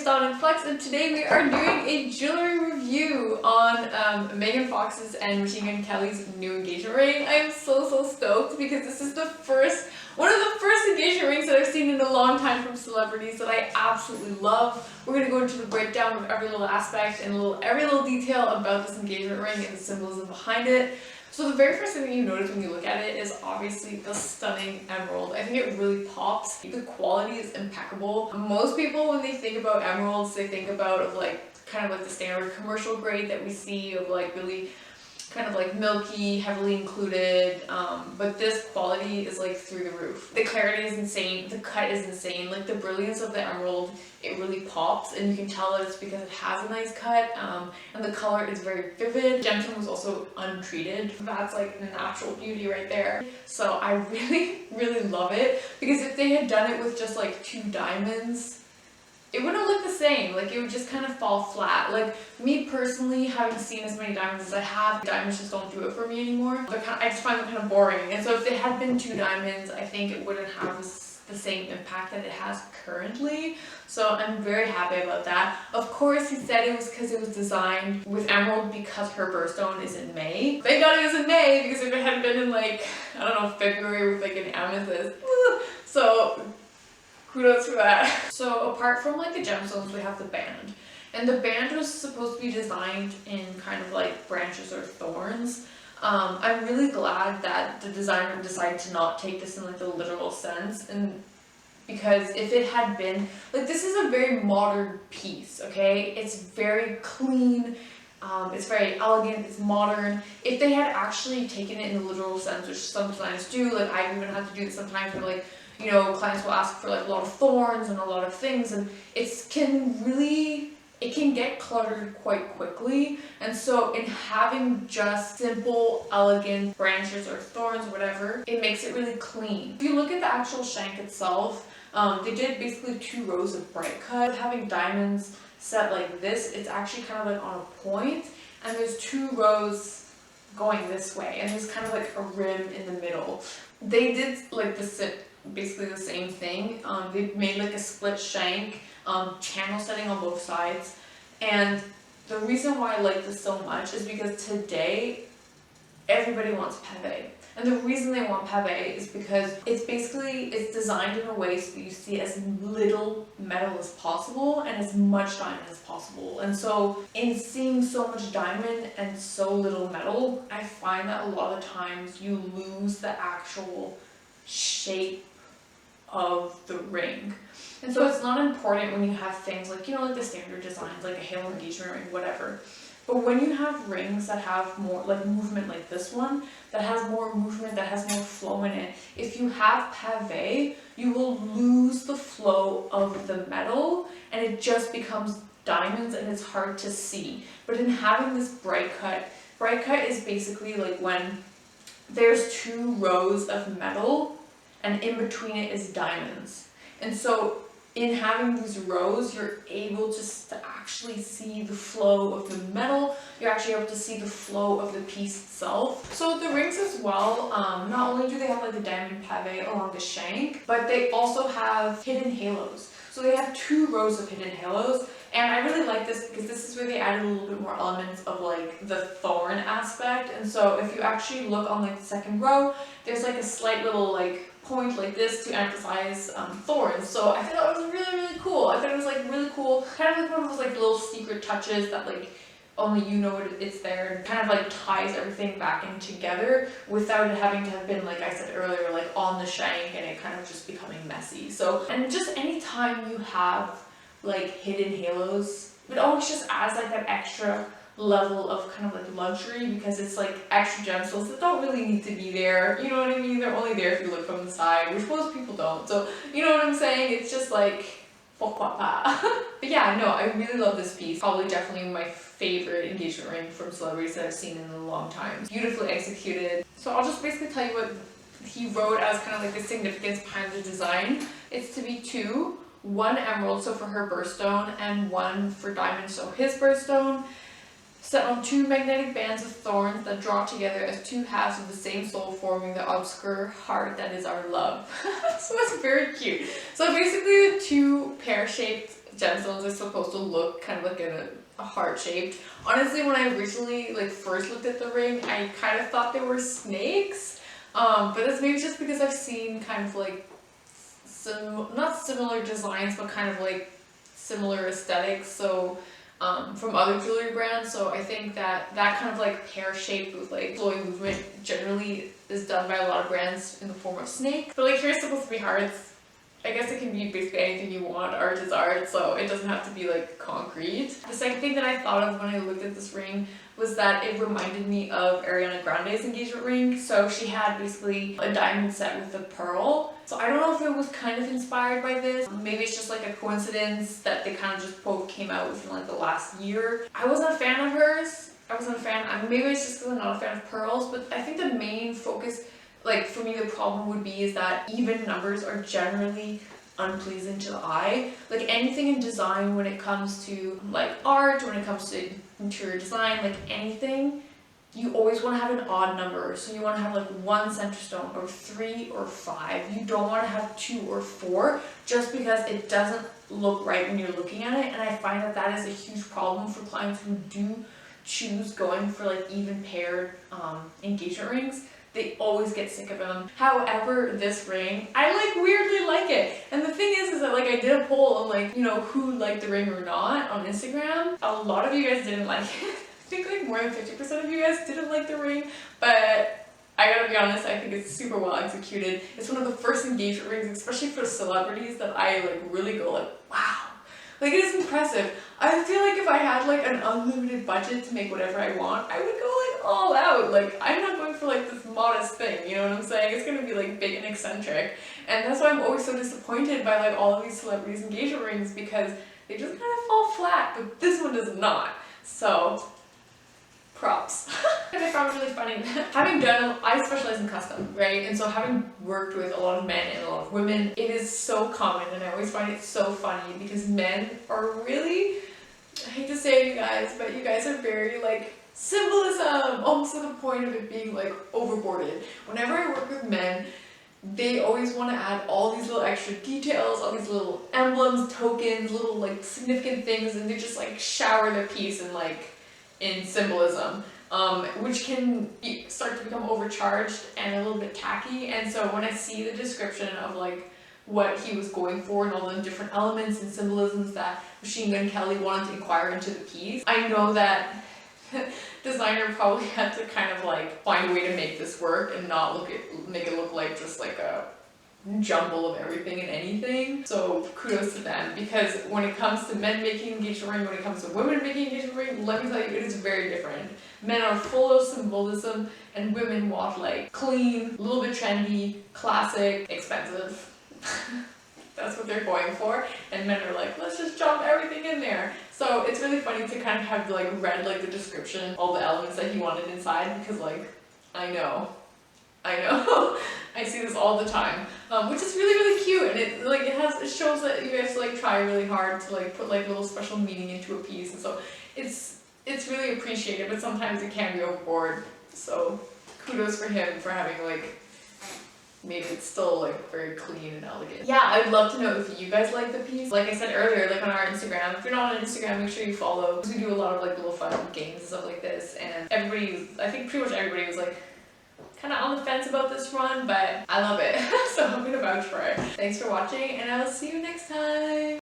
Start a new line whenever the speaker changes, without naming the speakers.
it's Dominique Flux, and today we are doing a jewelry review on Megan Fox's and Machine Gun Kelly's new engagement ring. I am so stoked because this is one of the first engagement rings that I've seen in a long time from celebrities that I absolutely love. We're going to go into the breakdown of every little aspect and every little detail about this engagement ring and the symbolism behind it. So the very first thing that you notice when you look at it is obviously the stunning emerald. I think it really pops. The quality is impeccable. Most people, when they think about emeralds, they think about kind of like the standard commercial grade that we see of like really kind of like milky, heavily included, but this quality is like through the roof. The clarity is insane, the cut is insane, like the brilliance of the emerald, it really pops, and you can tell that it's because it has a nice cut, and the color is very vivid. Gemstone was also untreated. That's like natural beauty right there. So I really love it, because if they had done it with just like 2 diamonds, it wouldn't look the same. Like, it would just kind of fall flat. Like, me personally, having seen as many diamonds as I have, diamonds just don't do it for me anymore. I just find them kind of boring. And so if they had been 2 diamonds, I think it wouldn't have the same impact that it has currently. So I'm very happy about that. Of course, he said it was because it was designed with emerald because her birthstone is in May. Thank God it was in May, because if it had been in like, I don't know, February with like an amethyst. So kudos for that. So apart from like the gemstones, we have the band. And the band was supposed to be designed in kind of like branches or thorns. I'm really glad that the designer decided to not take this in like the literal sense, and because if it had been, like, this is a very modern piece, okay? It's very clean, it's very elegant, it's modern. If they had actually taken it in the literal sense, which some designers do, like I've even had to do this sometimes where like, you know, clients will ask for like a lot of thorns and a lot of things, and it can get cluttered quite quickly. And so in having just simple, elegant branches or thorns or whatever, it makes it really clean. If you look at the actual shank itself, they did basically 2 rows of bright cut. Having diamonds set like this, it's actually kind of like on a point, and there's 2 rows going this way, and there's kind of like a rim in the middle. They did like basically the same thing. They made like a split shank, channel setting on both sides, and the reason why I like this so much is because today everybody wants pave, and the reason they want pave is because it's designed in a way so that you see as little metal as possible and as much diamond as possible. And so in seeing so much diamond and so little metal, I find that a lot of times you lose the actual shape of the ring. And so it's not important when you have things like, you know, like the standard designs, like a halo engagement ring, whatever. But when you have rings that have more like movement, like this one, that has more movement, that has more flow in it, if you have pave, you will lose the flow of the metal, and it just becomes diamonds and it's hard to see. But in having this bright cut is basically like when there's 2 rows of metal and in between it is diamonds. And so in having these rows, you're able to actually see the flow of the metal. You're actually able to see the flow of the piece itself. So the rings as well, not only do they have like the diamond pave along the shank, but they also have hidden halos. So they have 2 rows of hidden halos, and I really like this because this is where they added a little bit more elements of like the thorn aspect. And so if you actually look on like the 2nd row, there's like a slight little like point like this to emphasize thorns. So I thought that was really cool. I thought it was like really cool, kind of like one of those like little secret touches that like only you know it's there, and kind of like ties everything back in together without it having to have been, like I said earlier, like on the shank and it kind of just becoming messy. So, and just anytime you have like hidden halos, it always just adds like that extra level of kind of like luxury, because it's like extra gemstones that don't really need to be there, you know what I mean? They're only there if you look from the side, which most people don't. So you know what I'm saying? It's just like pourquoi pas. But yeah, no, I really love this piece. Probably definitely my favorite engagement ring from celebrities that I've seen in a long time. Beautifully executed. So I'll just basically tell you what he wrote as kind of like the significance behind the design. It's to be 2, 1 emerald, so for her birthstone, and 1 for diamond, so his birthstone, set on 2 magnetic bands of thorns that draw together as 2 halves of the same soul, forming the obscure heart that is our love. So that's very cute. So basically the 2 pear-shaped gemstones are supposed to look kind of like a heart shaped. Honestly, when I originally like first looked at the ring, I kind of thought they were snakes. But that's maybe just because I've seen kind of like some, not similar designs, but kind of like similar aesthetics. So from other jewelry brands. So I think that that kind of like pear shape with like flowing movement generally is done by a lot of brands in the form of snake. But like here's supposed to be hearts. I guess it can be basically anything you want. Art is art, so it doesn't have to be like concrete. The second thing that I thought of when I looked at this ring was that it reminded me of Ariana Grande's engagement ring. So she had basically a diamond set with a pearl. So I don't know if it was kind of inspired by this. Maybe it's just like a coincidence that they kind of just both came out within like the last year. I wasn't a fan of hers. I wasn't a fan. Maybe it's just because I'm not a fan of pearls, but I think the main focus, like for me, the problem would be is that even numbers are generally unpleasing to the eye. Like anything in design, when it comes to like art, when it comes to interior design, like anything, you always want to have an odd number. So you want to have like 1 center stone or 3 or 5. You don't want to have 2 or 4 just because it doesn't look right when you're looking at it. And I find that that is a huge problem for clients who do choose going for like even paired engagement rings. They always get sick of them. However, this ring, I like weirdly like it. And the thing is that like I did a poll on like, you know, who liked the ring or not on Instagram. A lot of you guys didn't like it. I think like more than 50% of you guys didn't like the ring, but I gotta be honest, I think it's super well executed. It's one of the first engagement rings, especially for celebrities, that I like really go like, wow. Like it is impressive. I feel like if I had like an unlimited budget to make whatever I want, I would go like all out. Like I'm not going for like this modest thing, you know what I'm saying? It's gonna be like big and eccentric. And that's why I'm always so disappointed by like all of these celebrities' engagement rings, because they just kind of fall flat, but this one does not. So props. And I found it really funny. I specialize in custom, right? And so having worked with a lot of men and a lot of women, it is so common, and I always find it so funny because men are really, I hate to say it, you guys, but you guys are very like symbolism, almost to the point of it being like overboarded. Whenever I work with men, they always want to add all these little extra details, all these little emblems, tokens, little like significant things, and they just like shower their piece in symbolism, which can start to become overcharged and a little bit tacky. And so when I see the description of like what he was going for and all the different elements and symbolisms that Machine Gun Kelly wanted to inquire into the piece, I know that designer probably had to kind of like find a way to make this work and not make it look like just like a jumble of everything and anything. So kudos to them, because when it comes to men making engagement ring, when it comes to women making engagement ring, let me tell you, it is very different. Men are full of symbolism and women want like clean, a little bit trendy, classic, expensive. That's what they're going for, and men are like, let's just jump everything in there. So it's really funny to kind of have like read like the description, all the elements that he wanted inside, because like I know I see this all the time, which is really, really cute, and it shows that you have to like try really hard to like put like little special meaning into a piece, and so it's really appreciated, but sometimes it can be overboard. So kudos for him for having like made it still like very clean and elegant. Yeah, I'd love to know if you guys like the piece. Like I said earlier, like on our Instagram, if you're not on Instagram, make sure you follow, because we do a lot of like little fun games and stuff like this, and I think pretty much everybody was like kind of on the fence about this run, but I love it. So I'm gonna vouch for it. Thanks for watching, and I will see you next time.